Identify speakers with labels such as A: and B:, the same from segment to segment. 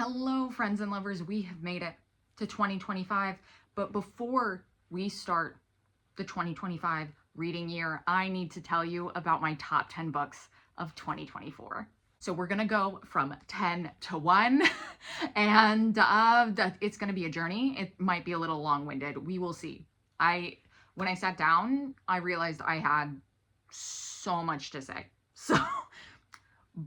A: Hello, friends and lovers. We have made it to 2025. But before we start the 2025 reading year, I need to tell you about my top 10 books of 2024. So we're going to go from 10 to 1, and it's going to be a journey. It might be a little long-winded. We will see. When I sat down, I realized I had so much to say. So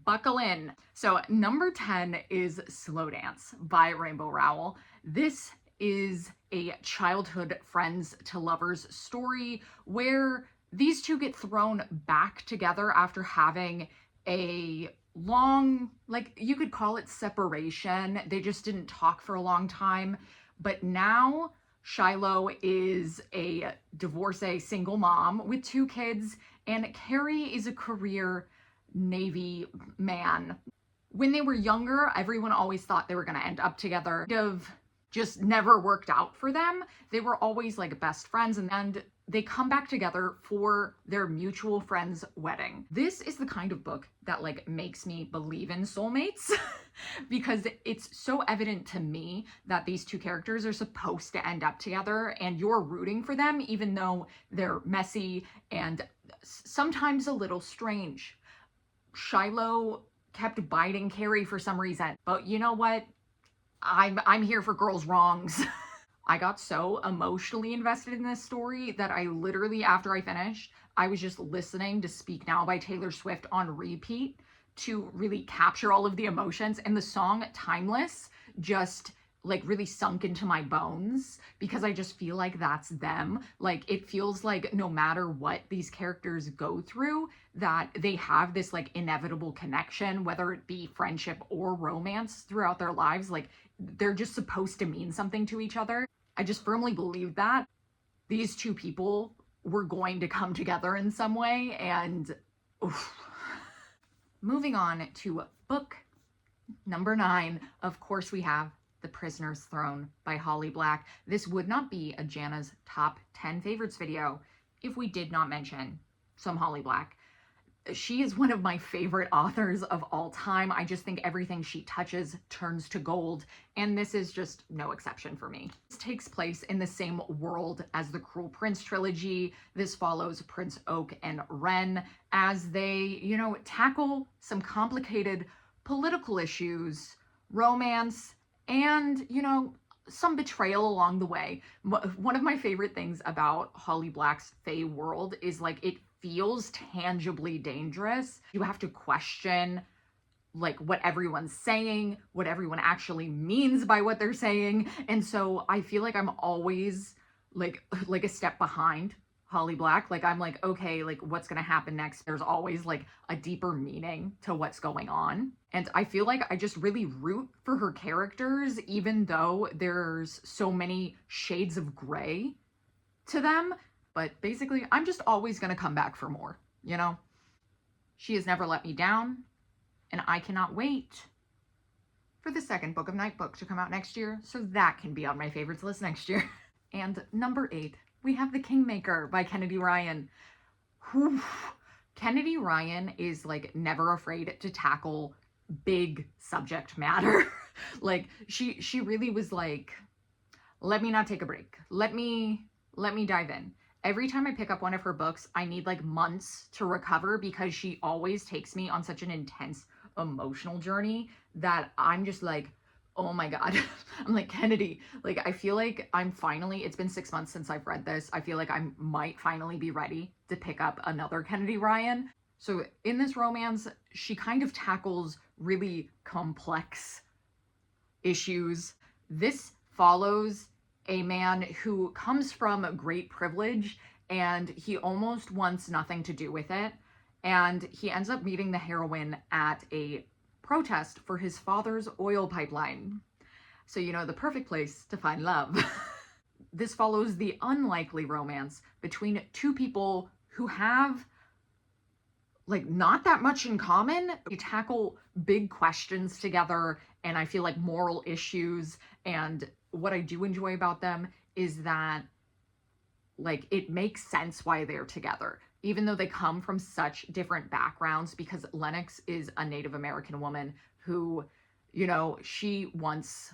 A: buckle in. So number 10 is Slow Dance by Rainbow Rowell. This is a childhood friends to lovers story where these two get thrown back together after having a long, like you could call it separation. They just didn't talk for a long time. But now Shiloh is a divorcee single mom with 2 kids, and Carrie is a career Navy man. When they were younger, everyone always thought they were going to end up together. Just never worked out for them. They were always like best friends, and they come back together for their mutual friend's wedding. This is the kind of book that like makes me believe in soulmates because it's so evident to me that these 2 characters are supposed to end up together, and you're rooting for them even though they're messy and sometimes a little strange. Shiloh kept biting Carrie for some reason, but you know what? I'm here for girls' wrongs. I got so emotionally invested in this story that I literally, after I finished, I was just listening to Speak Now by Taylor Swift on repeat to really capture all of the emotions. And the song Timeless just like really sunk into my bones because I just feel like that's them. Like it feels like no matter what these characters go through, that they have this like inevitable connection, whether it be friendship or romance throughout their lives. Like they're just supposed to mean something to each other. I just firmly believe that these 2 people were going to come together in some way. And oof. Moving on to book number 9, of course we have The Prisoner's Throne by Holly Black. This would not be a Jana's top 10 favorites video if we did not mention some Holly Black. She is one of my favorite authors of all time. I just think everything she touches turns to gold, and this is just no exception for me. This takes place in the same world as the Cruel Prince trilogy. This follows Prince Oak and Ren as they, tackle some complicated political issues, romance, and, some betrayal along the way. One of my favorite things about Holly Black's Fae world is like it feels tangibly dangerous. You have to question like what everyone's saying, what everyone actually means by what they're saying. And so I feel like I'm always like a step behind Holly Black. Like I'm like, okay, like what's gonna happen next? There's always like a deeper meaning to what's going on. And I feel like I just really root for her characters, even though there's so many shades of gray to them. But basically, I'm just always gonna come back for more, She has never let me down, and I cannot wait for the second book of Night Book to come out next year, so that can be on my favorites list next year. And number 8, we have The Kingmaker by Kennedy Ryan. Whew. Kennedy Ryan is like never afraid to tackle big subject matter. Like she really was like, let me not take a break. Let me dive in. Every time I pick up one of her books, I need like months to recover because she always takes me on such an intense emotional journey that I'm just like, oh my God. I'm like, Kennedy, like I feel like it's been 6 months since I've read this. I feel like I might finally be ready to pick up another Kennedy Ryan. So in this romance, she kind of tackles really complex issues. This follows a man who comes from great privilege and he almost wants nothing to do with it. And he ends up meeting the heroine at a protest for his father's oil pipeline. So, the perfect place to find love. This follows the unlikely romance between 2 people who have like not that much in common. We tackle big questions together, and I feel like moral issues. And what I do enjoy about them is that like it makes sense why they're together, even though they come from such different backgrounds, because Lennox is a Native American woman who You know, she wants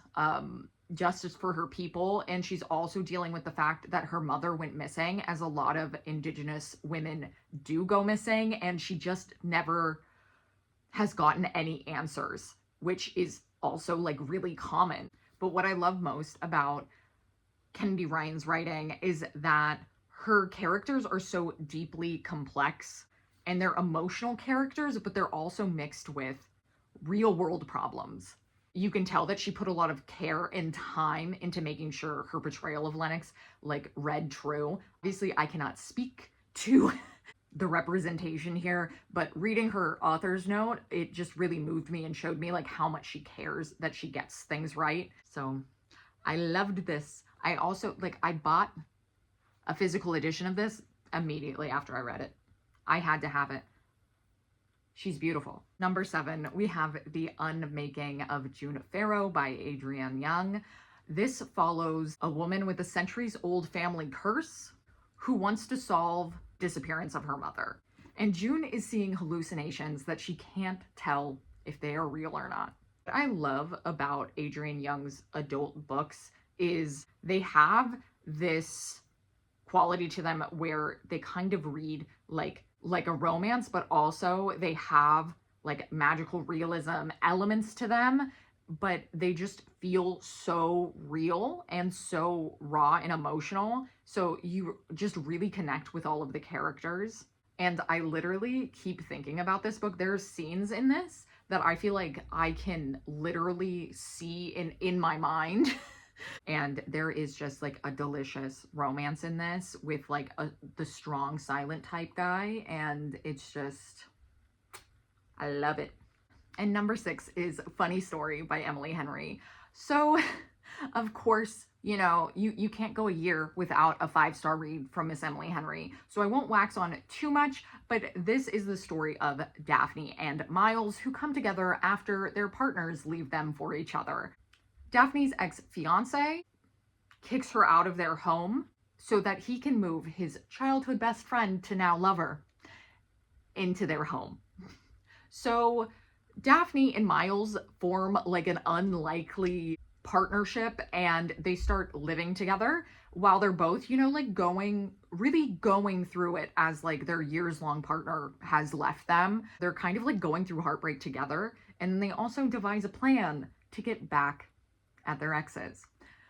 A: justice for her people, and she's also dealing with the fact that her mother went missing, as a lot of Indigenous women do go missing, and she just never has gotten any answers, which is also like really common. But what I love most about Kennedy Ryan's writing is that her characters are so deeply complex, and they're emotional characters, but they're also mixed with real world problems. You can tell that she put a lot of care and time into making sure her portrayal of Lennox like read true. Obviously, I cannot speak to the representation here, but reading her author's note, it just really moved me and showed me like how much she cares that she gets things right. So I loved this. I also I bought a physical edition of this immediately after I read it. I had to have it. She's beautiful. Number 7, we have The Unmaking of June Pharaoh by Adrienne Young. This follows a woman with a centuries-old family curse who wants to solve disappearance of her mother. And June is seeing hallucinations that she can't tell if they are real or not. What I love about Adrienne Young's adult books is they have this quality to them where they kind of read like a romance, but also they have like magical realism elements to them, but they just feel so real and so raw and emotional. So you just really connect with all of the characters. And I literally keep thinking about this book. There's scenes in this that I feel like I can literally see in my mind. And there is just like a delicious romance in this with like the strong silent type guy, and it's just, I love it. And number 6 is Funny Story by Emily Henry. So of course, you know, you can't go a year without a 5-star read from Miss Emily Henry. So I won't wax on it too much, but this is the story of Daphne and Miles, who come together after their partners leave them for each other. Daphne's ex-fiance kicks her out of their home so that he can move his childhood best friend to now lover into their home. So Daphne and Miles form like an unlikely partnership, and they start living together while they're both, you know, like really going through it, as like their years-long partner has left them. They're kind of like going through heartbreak together, and they also devise a plan to get back at their exes.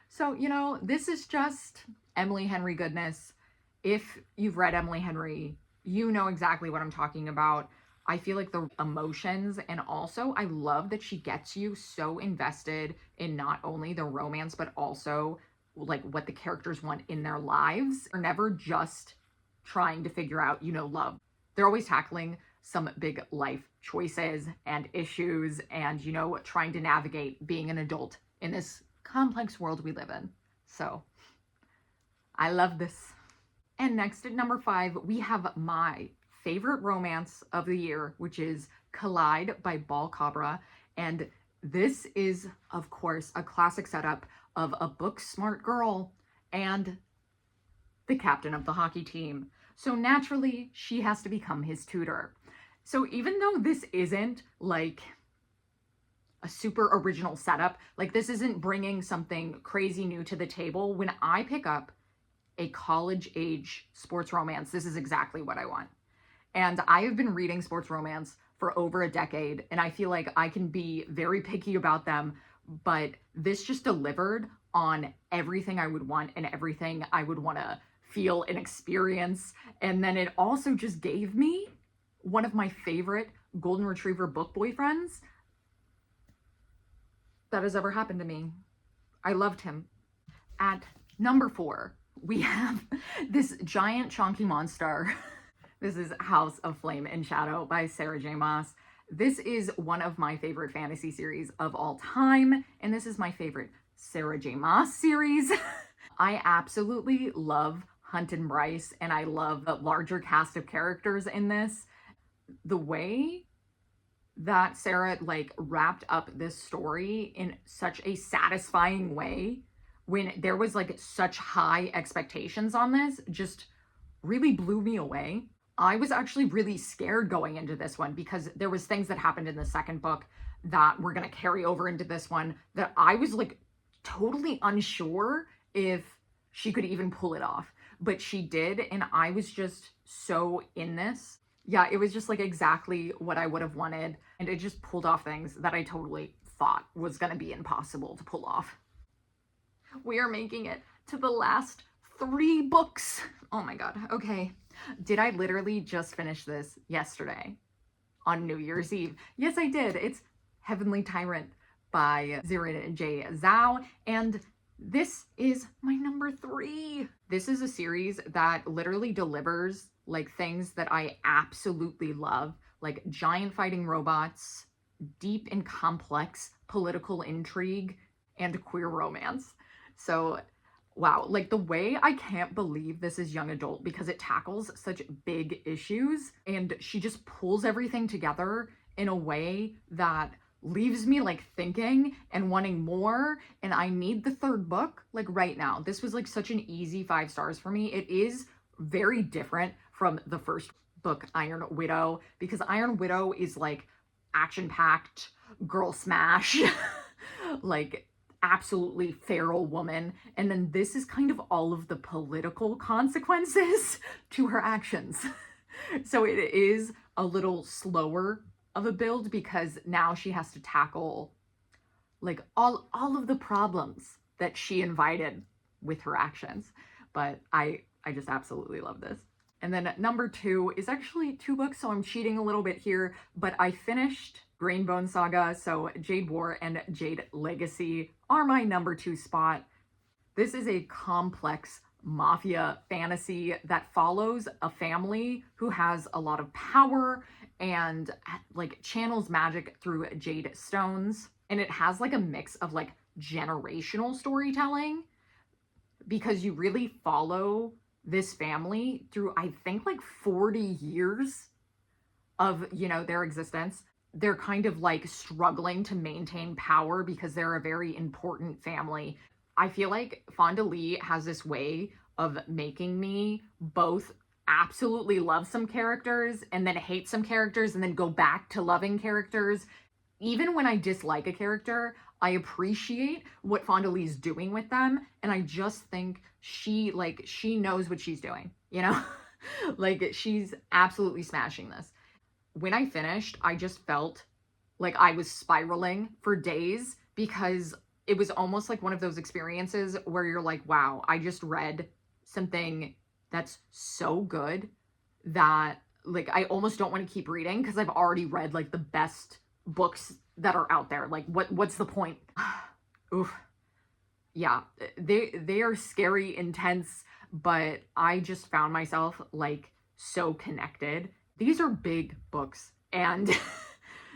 A: So, you know, this is just Emily Henry goodness. If you've read Emily Henry, you know exactly what I'm talking about. I feel like the emotions, and also I love that she gets you so invested in not only the romance, but also like what the characters want in their lives. They're never just trying to figure out, you know, love. They're always tackling some big life choices and issues, and, you know, trying to navigate being an adult in this complex world we live in. So I love this. And next at number 5, we have my favorite romance of the year, which is Collide by Ball Cabra. And this is, of course, a classic setup of a book smart girl and the captain of the hockey team. So naturally, she has to become his tutor. So even though this isn't like a super original setup, like this isn't bringing something crazy new to the table, when I pick up a college age sports romance, this is exactly what I want. And I have been reading sports romance for over a decade, and I feel like I can be very picky about them, but this just delivered on everything I would want and everything I would want to feel and experience. And then it also just gave me one of my favorite golden retriever book boyfriends that has ever happened to me. I loved him. At number 4, we have this giant chonky monster. This is House of Flame and Shadow by Sarah J. Maas. This is one of my favorite fantasy series of all time, and this is my favorite Sarah J. Maas series. I absolutely love Hunt and Bryce, and I love the larger cast of characters in this. The way that Sarah like wrapped up this story in such a satisfying way, when there was like such high expectations on this, just really blew me away. I was actually really scared going into this one because there was things that happened in the second book that were going to carry over into this one that I was like totally unsure if she could even pull it off. But she did, and I was just so in this. Yeah, it was just like exactly what I would have wanted, and it just pulled off things that I totally thought was going to be impossible to pull off. We are making it to the last 3 books. Oh my god. Okay. Did I literally just finish this yesterday on New Year's Eve? Yes, I did. It's Heavenly Tyrant by Zirin J. Zhao, and this is my number 3. This is a series that literally delivers like things that I absolutely love, like giant fighting robots, deep and complex political intrigue, and queer romance. So wow, like the way I can't believe this is young adult because it tackles such big issues and she just pulls everything together in a way that leaves me like thinking and wanting more, and I need the 3rd book like right now. This was like such an easy 5 stars for me. It is very different from the first book, Iron Widow, because Iron Widow is like action-packed girl smash like absolutely feral woman, and then this is kind of all of the political consequences to her actions. So it is a little slower of a build because now she has to tackle like all of the problems that she invited with her actions. But I just absolutely love this. And then number 2 is actually 2 books, so I'm cheating a little bit here, but I finished Grainbone Saga, so Jade War and Jade Legacy are my number 2 spot. This is a complex mafia fantasy that follows a family who has a lot of power and like channels magic through jade stones. And it has like a mix of like generational storytelling because you really follow this family through, I think, like 40 years of, you know, their existence. They're kind of like struggling to maintain power because they're a very important family. I feel like Fonda Lee has this way of making me both absolutely love some characters and then hate some characters and then go back to loving characters. Even when I dislike a character, I appreciate what Fonda Lee's doing with them, and I just think she knows what she's doing, you know? Like she's absolutely smashing this. When I finished, I just felt like I was spiraling for days because it was almost like one of those experiences where you're like, wow, I just read something that's so good that like I almost don't want to keep reading because I've already read like the best books that are out there. Like what's the point? Oof. Yeah, they are scary, intense, but I just found myself like so connected. These are big books, and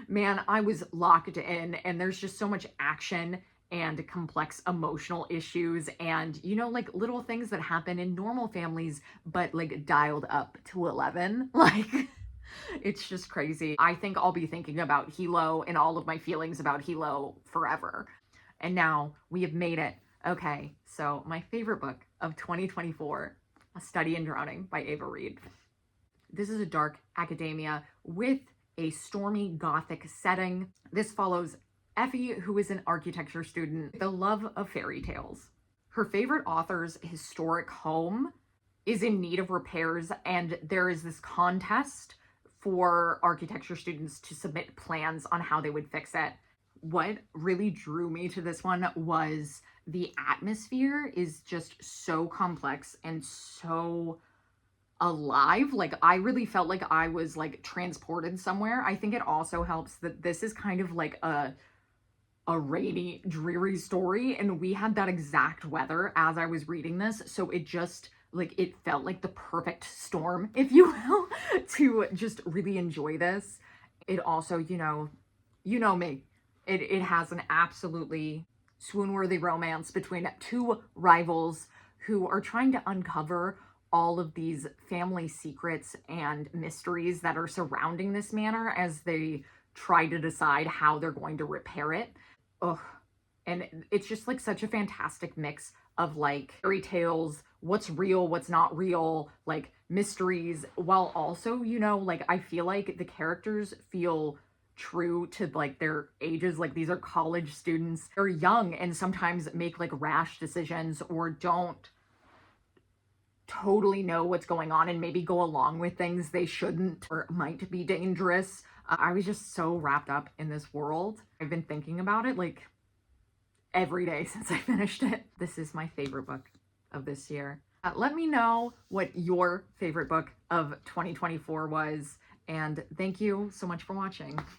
A: man, I was locked in, and there's just so much action and complex emotional issues and, you know, like little things that happen in normal families, but like dialed up to 11. Like, it's just crazy. I think I'll be thinking about Hilo and all of my feelings about Hilo forever. And now we have made it. Okay, so my favorite book of 2024, A Study in Drowning by Ava Reid. This is a dark academia with a stormy gothic setting. This follows Effie, who is an architecture student with a love of fairy tales. Her favorite author's historic home is in need of repairs, and there is this contest for architecture students to submit plans on how they would fix it. What really drew me to this one was the atmosphere is just so complex and so alive. Like I really felt like I was like transported somewhere. I think it also helps that this is kind of like a rainy, dreary story, and we had that exact weather as I was reading this, so it just like it felt like the perfect storm, if you will, to just really enjoy this. It also, you know me, it has an absolutely swoon-worthy romance between 2 rivals who are trying to uncover all of these family secrets and mysteries that are surrounding this manor as they try to decide how they're going to repair it. Ugh. And it's just like such a fantastic mix of like fairy tales, what's real, what's not real, like mysteries, while also, you know, like I feel like the characters feel true to like their ages. Like these are college students. They're young and sometimes make like rash decisions or don't totally know what's going on and maybe go along with things they shouldn't or might be dangerous. I was just so wrapped up in this world. I've been thinking about it like every day since I finished it. This is my favorite book of this year. Let me know what your favorite book of 2024 was, and thank you so much for watching.